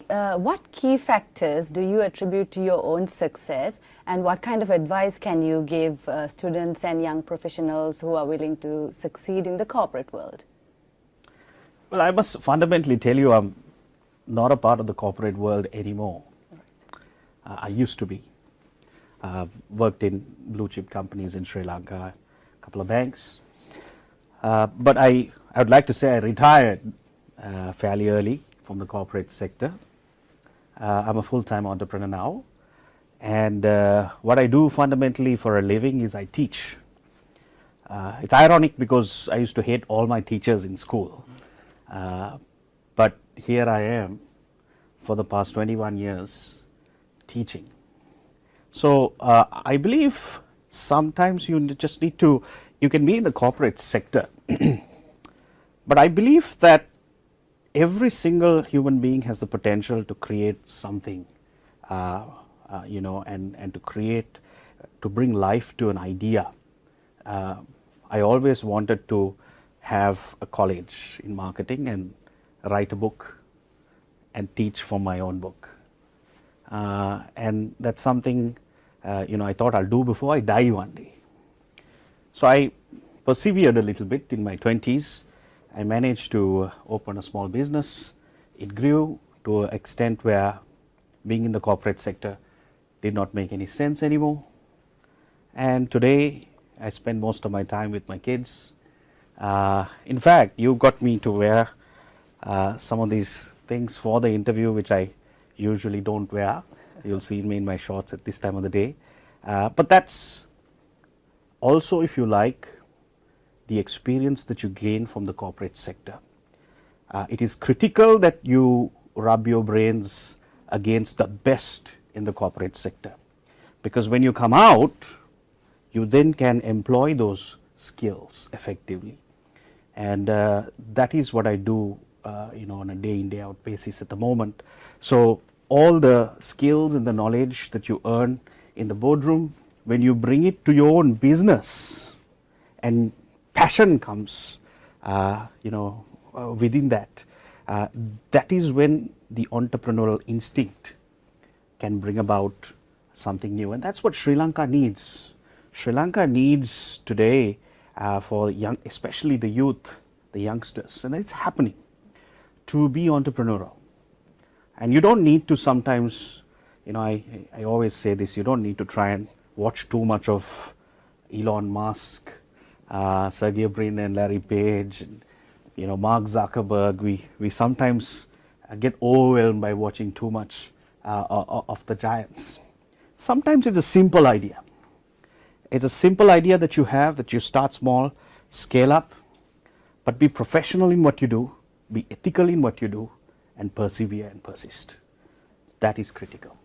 what key factors do you attribute to your own success, and what kind of advice can you give students and young professionals who are willing to succeed in the corporate world? Well, I must fundamentally tell you I'm not a part of the corporate world anymore. I used to be. I've worked in blue chip companies in Sri Lanka, a couple of banks. But I would like to say I retired fairly early from the corporate sector. I'm a full-time entrepreneur now, and what I do fundamentally for a living is I teach. It's ironic because I used to hate all my teachers in school, but here I am for the past 21 years teaching. So I believe sometimes you just need to, you can be in the corporate sector, but I believe that every single human being has the potential to create something, and to create, to bring life to an idea. I always wanted to have a college in marketing and write a book and teach from my own book. And that's something, I thought I'll do before I die one day. So I persevered a little bit in my 20s. I managed to open a small business. It grew to an extent where being in the corporate sector did not make any sense anymore. And today I spend most of my time with my kids. In fact, you got me to wear some of these things for the interview, which I usually don't wear. You'll see me in my shorts at this time of the day. But that's also, if you like, the experience that you gain from the corporate sector. It is critical that you rub your brains against the best in the corporate sector, because when you come out, you then can employ those skills effectively. And that is what I do on a day in, day out basis at the moment. So all the skills and the knowledge that you earn in the boardroom, when you bring it to your own business and passion comes within that, that is when the entrepreneurial instinct can bring about something new. And that's what Sri Lanka needs. Sri Lanka needs today for young, especially the youth, the youngsters, and it's happening, to be entrepreneurial. And you don't need to sometimes, I always say this, you don't need to try and watch too much of Elon Musk, Sergey Brin and Larry Page, and, Mark Zuckerberg. We sometimes get overwhelmed by watching too much of the giants. Sometimes it's a simple idea. It's a simple idea that you have, that you start small, scale up, but be professional in what you do, be ethical in what you do, and persevere and persist. That is critical.